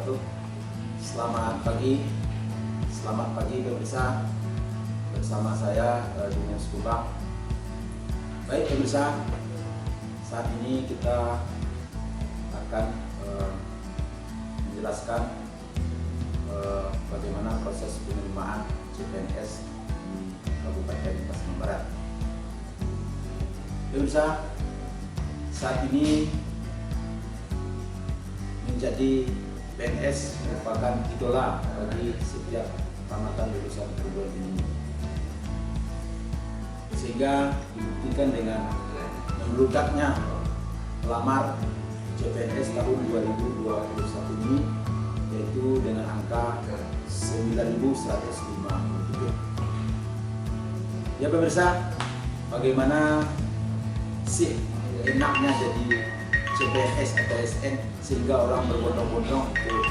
wabarakatuh. Selamat pagi pemirsa. Bersama saya Dunia Skubang. Baik pemirsa, saat ini kita akan menjelaskan bagaimana proses penerimaan CPNS di Kabupaten Pasaman Barat. Pemirsa, saat ini menjadi PNS merupakan idola bagi setiap tamatan lulusan perguruan tinggi, sehingga dibuktikan dengan membeludaknya pelamar CPNS tahun 2021 ini, yaitu dengan angka 9.157. Ya pemirsa, bagaimana sih enaknya jadi CPNS atau SN sehingga orang berbondong-bondong untuk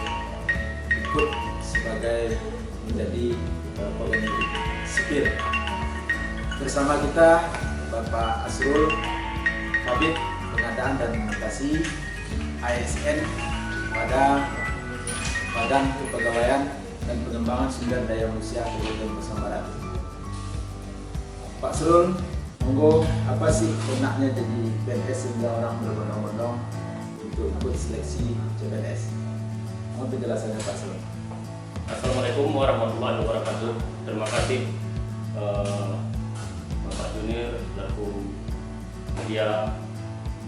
ikut sebagai menjadi pegawai sipil. Bersama kita Bapak Asrul Kabid Pengadaan dan Administrasi ASN pada Badan Kepegawaian dan Pengembangan Sumber Daya Manusia Kabupaten Pasaman Barat. Pak Asrul, monggo, apa sih enaknya jadi PNS sehingga orang berbondong-bondong untuk ikut seleksi CPNS? Mohon penjelasannya Pak Asrul. Assalamualaikum warahmatullahi wabarakatuh. Terima kasih Bapak Junior selaku media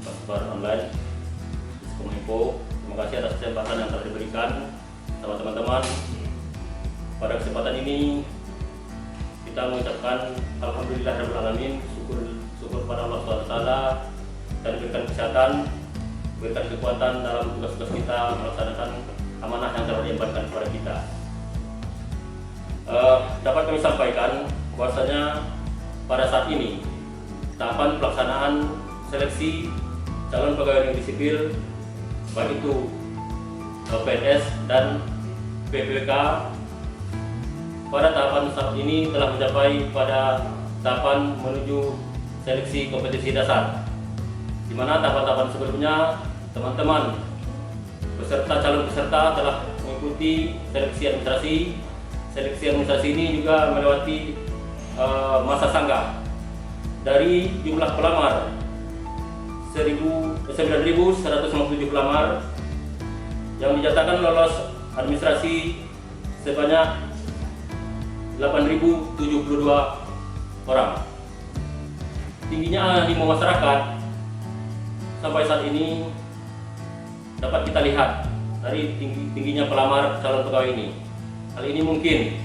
sebar online Kominfo. Terima kasih atas kesempatan yang telah diberikan sama teman-teman. Pada kesempatan ini kita mengucapkan alhamdulillahirrahmanirrahim, syukur pada Allah SWT dan diberikan kesehatan, berikan kekuatan dalam tugas-tugas kita melaksanakan amanah yang telah diembankan kepada kita. Dapat kami sampaikan bahwasanya pada saat ini tahapan pelaksanaan seleksi calon pegawai negeri sipil baik itu PNS dan PPK pada tahapan saat ini telah mencapai pada tahapan menuju seleksi kompetensi dasar, di mana tahapan-tahapan sebelumnya teman-teman calon peserta telah mengikuti seleksi administrasi. Seleksi administrasi ini juga melewati masa sanggah. Dari jumlah pelamar 9.157 pelamar yang dinyatakan lolos administrasi sebanyak 8.072 orang. Tingginya animo masyarakat sampai saat ini dapat kita lihat dari tingginya pelamar calon pegawai ini. Hal ini mungkin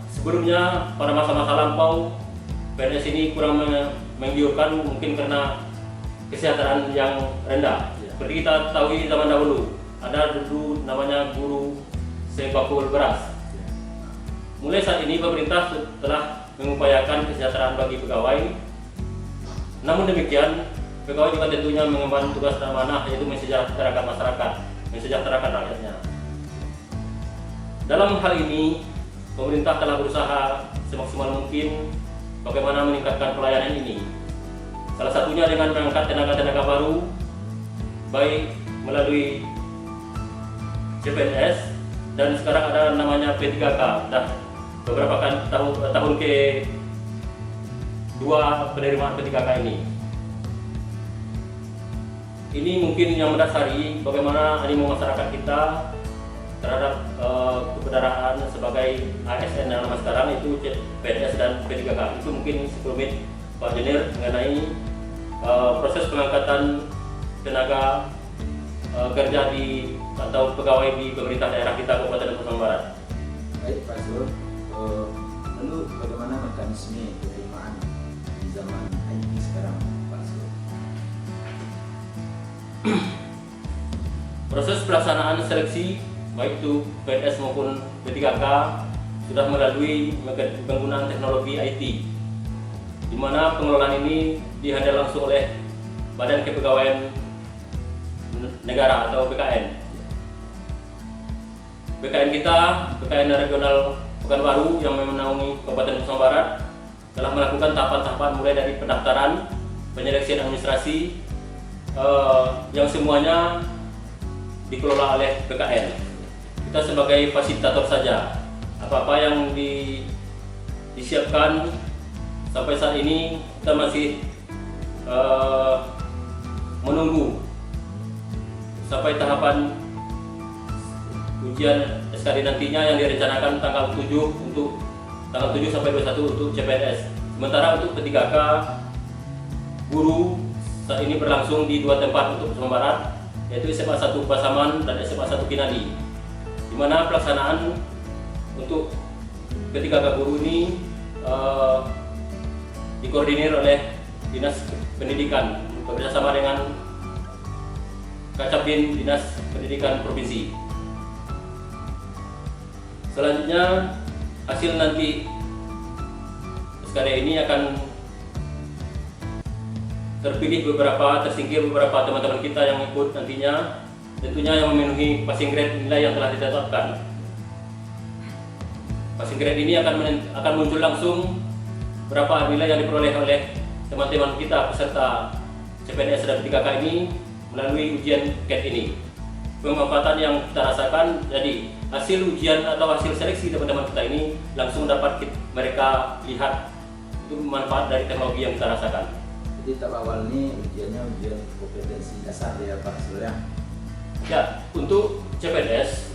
sebelumnya pada masa-masa lampau PNS ini kurang menggiurkan, mungkin karena kesejahteraan yang rendah. Seperti kita tahu di zaman dahulu ada dulu namanya guru sebakul beras. Mulai saat ini pemerintah telah mengupayakan kesejahteraan bagi pegawai. Namun demikian, pegawai juga tentunya mengemban tugas amanah, yaitu mensejahterakan masyarakat, mensejahterakan rakyatnya. Dalam hal ini, pemerintah telah berusaha semaksimal mungkin bagaimana meningkatkan pelayanan ini. Salah satunya dengan mengangkat tenaga-tenaga baru, baik melalui CPNS dan sekarang ada namanya P3K. Beberapa tahun ke-2 penerimaan P3K ini. Ini mungkin yang mendasari bagaimana animo masyarakat kita terhadap kebenaran sebagai ASN yang nama sekarang itu PNS dan P3K. Itu mungkin sekelumit Pak Junior mengenai proses pengangkatan tenaga kerja atau pegawai di pemerintah daerah kita Kabupaten Pasaman Barat. Baik Pak Asrul, lalu bagaimana mekanisme penerimaan di zaman IT sekarang Pak Asrul? Proses pelaksanaan seleksi baik itu PNS maupun P3K sudah melalui penggunaan teknologi IT, di mana pengelolaan ini dihandle langsung oleh Badan Kepegawaian Negara atau BKN. BKN kita, BKN Regional Pekanbaru yang menaungi Kabupaten Pasaman Barat telah melakukan tahapan-tahapan mulai dari pendaftaran, penyeleksian administrasi, yang semuanya dikelola oleh BKN. Kita sebagai fasilitator saja. Apa-apa yang disiapkan sampai saat ini kita masih menunggu sampai tahapan ujian SKD nantinya yang direncanakan tanggal 7 sampai 21 untuk CPNS. Sementara untuk P3K guru saat ini berlangsung di 2 tempat untuk Sumatera Barat, yaitu SMA 1 Pasaman dan SMA 1 Kinadi, di mana pelaksanaan untuk P3K guru ini dikoordinir oleh Dinas Pendidikan bekerjasama dengan Kacapdin Dinas Pendidikan Provinsi. Selanjutnya hasil nanti SKD ini akan tersingkir beberapa teman-teman kita yang ikut nantinya, tentunya yang memenuhi passing grade nilai yang telah ditetapkan. Passing grade ini akan muncul langsung berapa nilai yang diperoleh oleh teman-teman kita peserta CPNS dan P3K ini melalui ujian CAT ini. Pemanfaatan yang kita rasakan, jadi hasil ujian atau hasil seleksi teman-teman kita ini langsung dapat mereka lihat itu manfaat dari teknologi yang kita rasakan. Jadi tahap awal ini ujiannya ujian kompetensi dasar ya Pak sebenarnya. Ya, untuk CPNS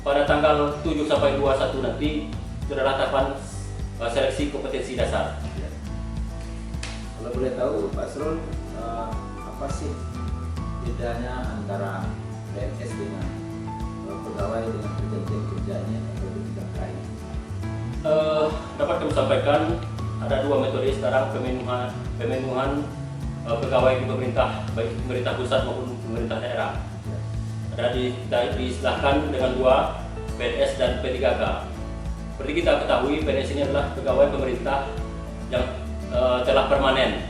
pada tanggal 7 sampai 21 nanti itu adalah tahapan seleksi kompetensi dasar. Ya. Kalau boleh tahu Pak Srul, apa sih bedanya antara PNS dengan pegawai dengan perjanjian kerjanya atau P3K ini? Dapat kami sampaikan ada 2 metode sekarang pemenuhan pegawai di pemerintah, baik pemerintah pusat maupun pemerintah daerah. Ada diistilahkan dengan 2, PNS dan P3K. Seperti kita ketahui, PNS ini adalah pegawai pemerintah yang telah permanen.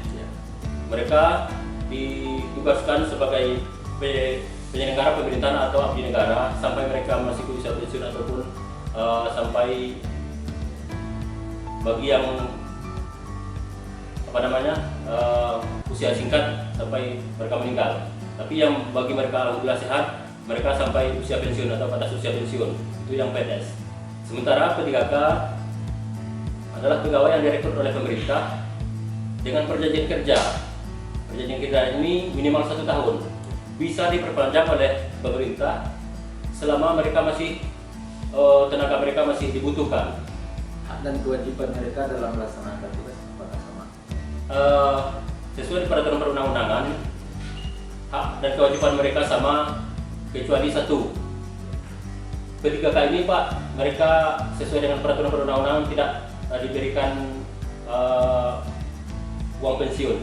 Mereka ditugaskan sebagai penyelenggara pemerintahan atau abdi negara sampai mereka masih usia pensiun ataupun sampai bagi yang usia singkat sampai mereka meninggal. Tapi yang bagi mereka alhamdulillah sehat, mereka sampai usia pensiun atau batas usia pensiun, itu yang PNS. Sementara P3K adalah pegawai yang direkrut oleh pemerintah dengan perjanjian kerja. Perjanjian kerja ini minimal 1 tahun, bisa diperpanjang oleh pemerintah selama mereka masih tenaga mereka masih dibutuhkan. Hak dan kewajiban mereka dalam melaksanakan tugas apakah sama? Sesuai peraturan perundang-undangan, hak dan kewajiban mereka sama kecuali 1. P3K ini Pak, mereka sesuai dengan peraturan perundang-undangan tidak diberikan uang pensiun.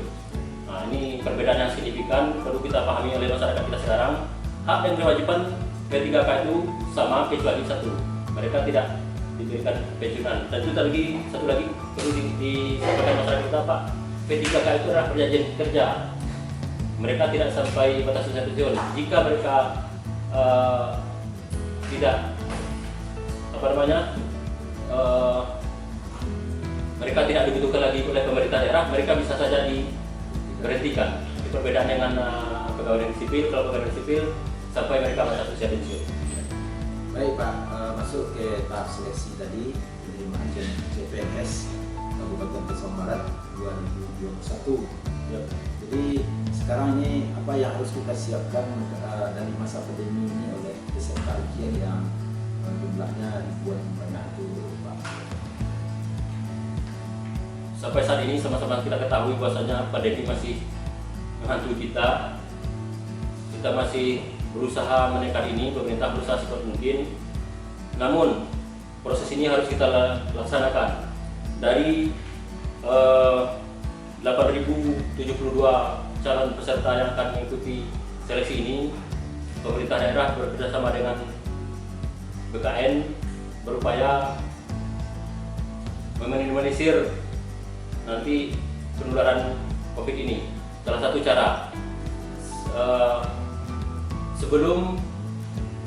Nah, ini perbedaan yang signifikan perlu kita pahami oleh masyarakat kita sekarang. Hak dan kewajiban P3K itu sama kecuali 1, mereka tidak diberikan pensiunan. Dan itu satu lagi perlu disampaikan masyarakat kita Pak, P3K itu adalah perjanjian kerja. Mereka tidak sampai batas usia pensiun. Jika mereka mereka tidak dibutuhkan lagi oleh pemerintah daerah, mereka bisa saja diberhentikan. Itu perbedaan dengan pegawai negeri sipil. Kalau pegawai negeri sipil sampai mereka batas usia pensiun. Baik Pak, masuk ke tahap seleksi tadi penerimaan CPNS Kabupaten Sumatera Barat 2021. Ya. Jadi sekarang ini apa yang harus kita siapkan dari masa pandemi ini oleh peserta ujian yang jumlahnya ribuan banyak itu Pak? Sampai saat ini sama-sama kita ketahui bahwasanya pandemi masih menghantui kita. Kita masih berusaha menekan ini, pemerintah berusaha sekuat mungkin. Namun proses ini harus kita laksanakan. Dari 8.072 calon peserta yang akan mengikuti seleksi ini, pemerintah daerah bekerjasama dengan BKN berupaya meminimalisir nanti penularan COVID ini. Salah satu cara, sebelum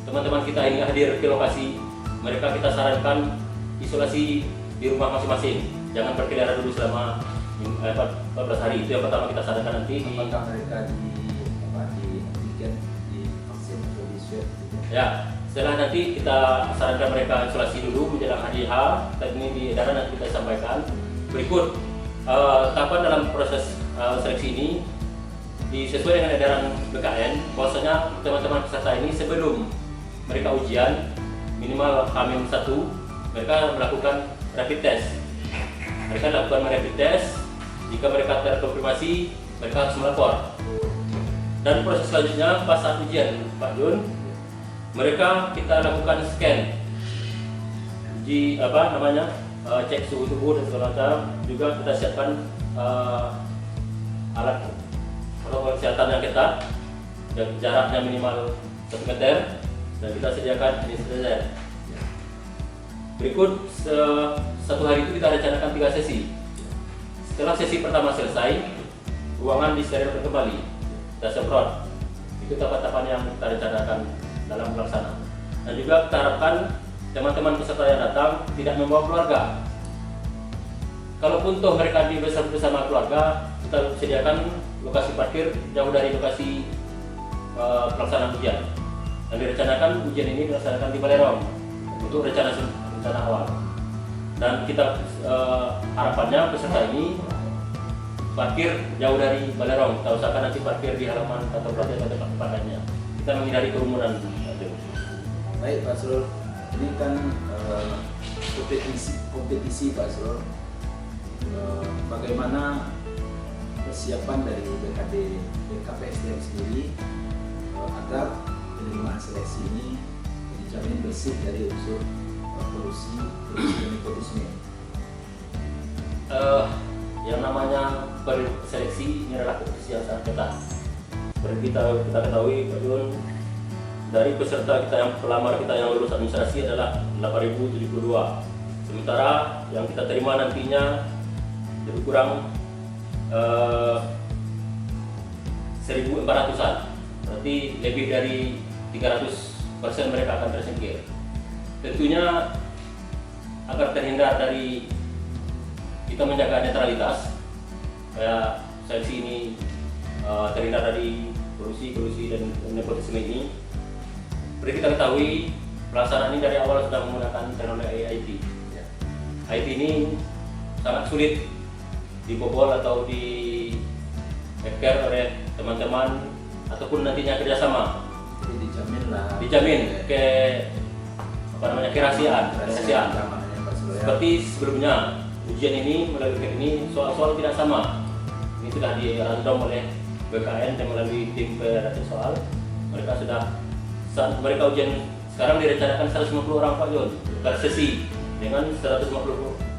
teman-teman kita ini hadir ke lokasi, mereka kita sarankan isolasi di rumah masing-masing. Jangan berkeliaran dulu selama 14 hari. Itu yang pertama kita sarankan nanti. Apakah mereka di antigen, di vaksin atau di swab gitu. Ya, setelah nanti kita sarankan mereka isolasi dulu menjelang hari H. Ini di edaran nanti kita sampaikan. Berikut tahapan dalam proses seleksi ini sesuai dengan edaran BKN, bahwasanya teman-teman peserta ini sebelum mereka ujian minimal H-1 mereka melakukan rapid test. Mereka lakukan rapid test. Jika mereka terkonfirmasi, mereka harus melapor. Dan proses selanjutnya pas saat ujian, Pak Jun, mereka kita lakukan scan, uji cek suhu tubuh dan segala macam. Juga kita siapkan alat protokol kesehatan yang ketat dan jaraknya minimal 1 meter, dan kita sediakan sanitizer. Berikut satu hari itu kita rencanakan 3 sesi. Setelah sesi pertama selesai, ruangan disterilkan kembali, kita semprot. Itu tahapan-tahapan yang kita rencanakan dalam pelaksanaan. Dan juga kita harapkan teman-teman peserta yang datang tidak membawa keluarga. Kalaupun toh mereka bersama keluarga, kita sediakan lokasi parkir jauh dari lokasi pelaksanaan ujian. Dan direncanakan ujian ini dilaksanakan di Balerong untuk rencana awal. Dan kita harapannya peserta ini parkir jauh dari Balerong. Kita usahakan nanti parkir di halaman kantor pelatihan atau tempat lainnya. Kita menghindari kerumunan. Baik Pak Srul, ini kan kompetisi Pak Srul. Bagaimana persiapan dari BKPSDM sendiri agar penerimaan seleksi ini dijamin bersih dari unsur polusi dan nepotisme? Yang namanya seleksi ini adalah kompetisi yang sangat ketat. Seperti kita ketahui, Pak Jun, dari peserta kita yang pelamar kita yang lulus administrasi adalah 8.072. Sementara yang kita terima nantinya lebih kurang 1.400-an. Berarti lebih dari 300% mereka akan tersingkir. Tentunya agar terhindar dari kita menjaga netralitas, kayak seleksi ini terhindar dari korupsi dan nepotisme ini. Seperti kita ketahui, pelaksanaan ini dari awal sudah menggunakan teknologi IT. IT ini sangat sulit dibobol atau di-hacker oleh teman-teman ataupun nantinya kerjasama. Jadi dijamin kerahasiaan. Seperti sebelumnya ujian ini melalui ini soal-soal tidak sama. Ini sudah dirandom oleh BKN dan melalui tim penyelesaian soal. Mereka ujian sekarang direncanakan 150 orang Pak Jon per sesi dengan 150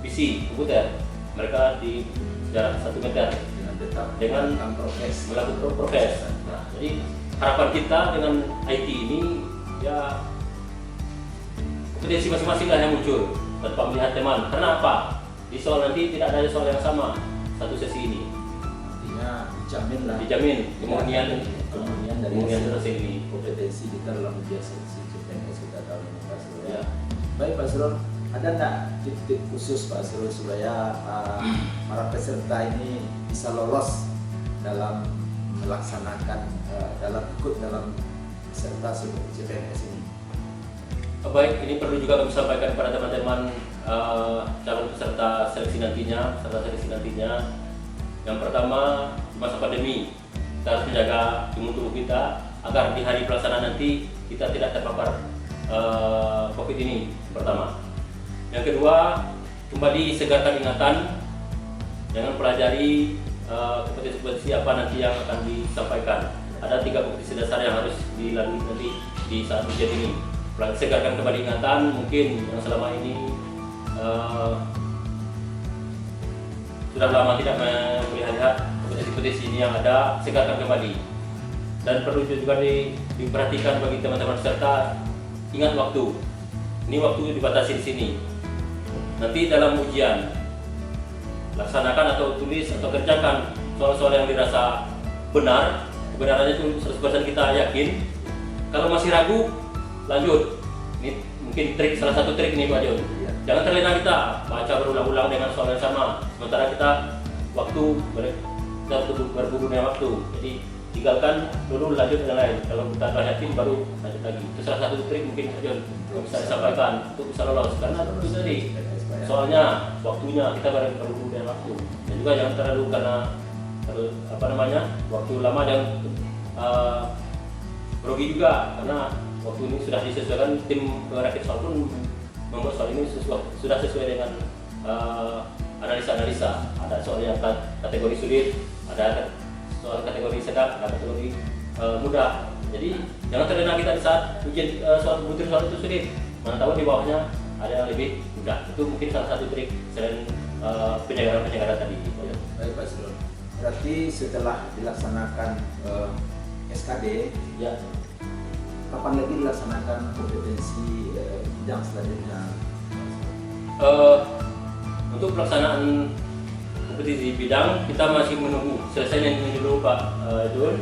PC komputer. Mereka di jarak 1 meter dengan melakukan prokes. Nah, jadi harapan kita dengan IT ini ya kompetensi masing-masing lah yang muncul tanpa melihat teman. Karena apa? Di soal nanti tidak ada soal yang sama satu sesi ini. Artinya dijamin kemurnian dari sesi ini. Kompetensi kita dalam ujian seleksi CPNS kita tahun ini Pak Srul. Ya. Baik Pak Srul, ada nggak titik khusus Pak Srul supaya para peserta ini bisa lolos dalam melaksanakan ikut dalam peserta CPNS ini? Baik, ini perlu juga kami sampaikan kepada teman-teman calon peserta seleksi nantinya. Yang pertama, di masa pandemi kita harus menjaga imun tubuh kita agar di hari pelaksanaan nanti kita tidak terpapar COVID ini. Pertama. Yang kedua, kembali segarkan ingatan, jangan pelajari kompetisi apa nanti yang akan disampaikan. Ada 3 kompetisi dasar yang harus dilalui nanti di saat ujian ini. Segarkan kembali ingatan, mungkin yang selama ini sudah lama tidak melihat kompetisi ini yang ada, segarkan kembali. Dan perlu juga diperhatikan bagi teman-teman peserta, ingat waktu. Ini waktu dibatasi di sini. Nanti dalam ujian, laksanakan atau tulis atau kerjakan soal-soal yang dirasa benar, kebenarannya itu 100% kita yakin. Kalau masih ragu, lanjut. Ini mungkin salah satu trik ini Pak Jon. Jangan terlena kita baca berulang-ulang dengan soal yang sama. Sementara kita berburu dengan waktu. Jadi tinggalkan dulu, lanjut yang lain. Kalau kita sudah yakin baru lanjut lagi. Itu salah satu trik mungkin saja bisa disampaikan untuk bisa lolos, karena itu tadi soalnya waktunya kita perlu dan waktu, dan juga jangan terlalu karena waktu lama dan rugi juga, karena waktu ini sudah disesuaikan. Tim perakit soal pun membuat soal ini sudah sesuai dengan analisa. Ada soal yang kategori sulit, ada soal kategori sedang, ada kategori mudah. Jadi jangan terlena kita di saat ujian soal butir soal itu sulit, mana tahu di bawahnya ada yang lebih mudah. Itu mungkin salah satu trik selain penyegaran tadi. Baik Pak Sirul, berarti setelah dilaksanakan SKD, Ya, kapan lagi dilaksanakan kompetensi bidang selanjutnya? untuk pelaksanaan kompetisi bidang kita masih menunggu selesai ini dulu Pak Jul,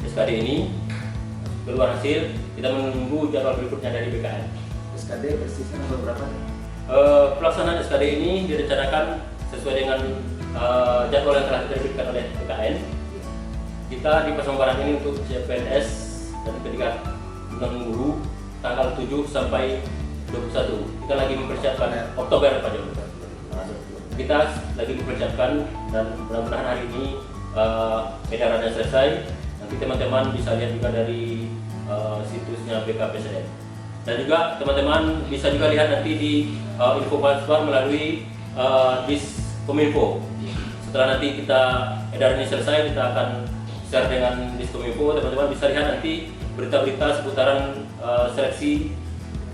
SKD ini keluar hasil, kita menunggu jadwal berikutnya dari BKN. SKD persisnya berapa? Pelaksanaan SKD ini direncanakan sesuai dengan jadwal yang telah diterbitkan oleh BKN. Kita di Pasaman Barat ini untuk CPNS dan pendidikan guru tanggal 7 sampai 21. Kita lagi mempersiapkan Oktober Pak Jul. Kita lagi mempersiapkan, dan mudah-mudahan hari ini edarannya selesai. Nanti teman-teman bisa lihat juga dari situsnya BKPSDM. Dan juga teman-teman bisa juga lihat nanti di info pasar melalui Diskominfo. Setelah nanti kita edaran ini selesai, kita akan share dengan Diskominfo. Teman-teman bisa lihat nanti berita-berita seputaran seleksi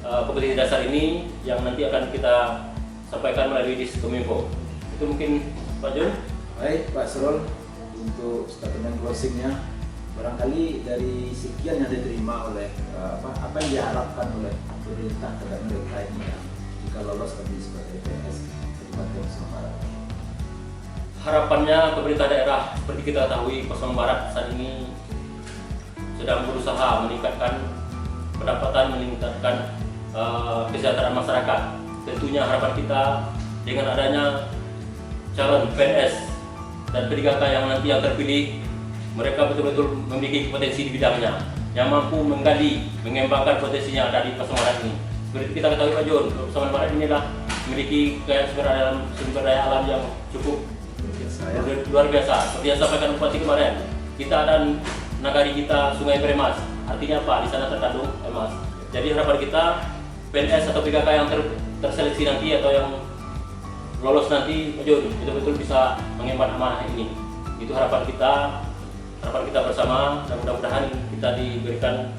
kompetisi dasar ini yang nanti akan kita sampaikan melalui Diskominfo. Itu mungkin Pak Jun. Baik Pak Sirul, untuk statement closingnya, barangkali dari sekian yang diterima oleh apa yang diharapkan oleh pemerintah terhadap mereka ini yang jika lolos kami sebagai PNS Kabupaten Pasaman Barat. Harapannya pemerintah daerah, seperti kita ketahui Pasaman Barat saat ini sedang berusaha meningkatkan pendapatan, meningkatkan kesejahteraan masyarakat. Tentunya harapan kita dengan adanya calon PNS dan P3K yang nanti yang terpilih, mereka betul-betul memiliki potensi di bidangnya yang mampu menggali, mengembangkan potensi yang ada di Pasaman Barat ini. Seperti kita ketahui Pak Jun, Pasaman Barat inilah memiliki sumber daya alam yang cukup luar biasa. Seperti yang disampaikan Bupati kemarin, kita dan nagari kita Sungai Beremas. Artinya apa? Di sana terkandung emas. Jadi harapan kita PNS atau PKK yang terseleksi nanti atau yang lolos nanti betul-betul bisa mengemban amanah ini. Itu harapan kita bersama, dan mudah-mudahan kita diberikan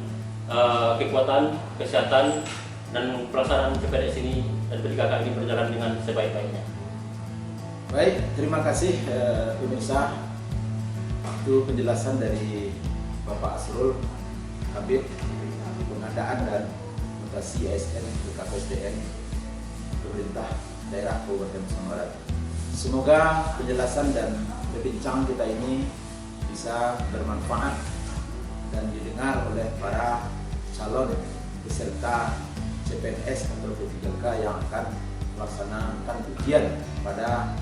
kekuatan, kesehatan, dan pelaksanaan CPNS ini dan PKK ini berjalan dengan sebaik-baiknya. Baik, terima kasih pemirsa. Waktu penjelasan dari Bapak Asrul Habib, pengadaan dan mutasi ASN BKPSDM pemerintah daerah Kabupaten Pasaman Barat. Semoga penjelasan dan perbincangan kita ini bisa bermanfaat dan didengar oleh para calon peserta CPNS atau P3K yang akan melaksanakan ujian pada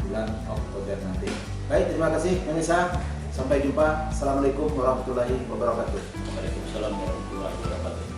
bulan Oktober nanti. Baik, terima kasih pemirsa. Sampai jumpa. Assalamualaikum warahmatullahi wabarakatuh. Waalaikumsalam warahmatullahi wabarakatuh.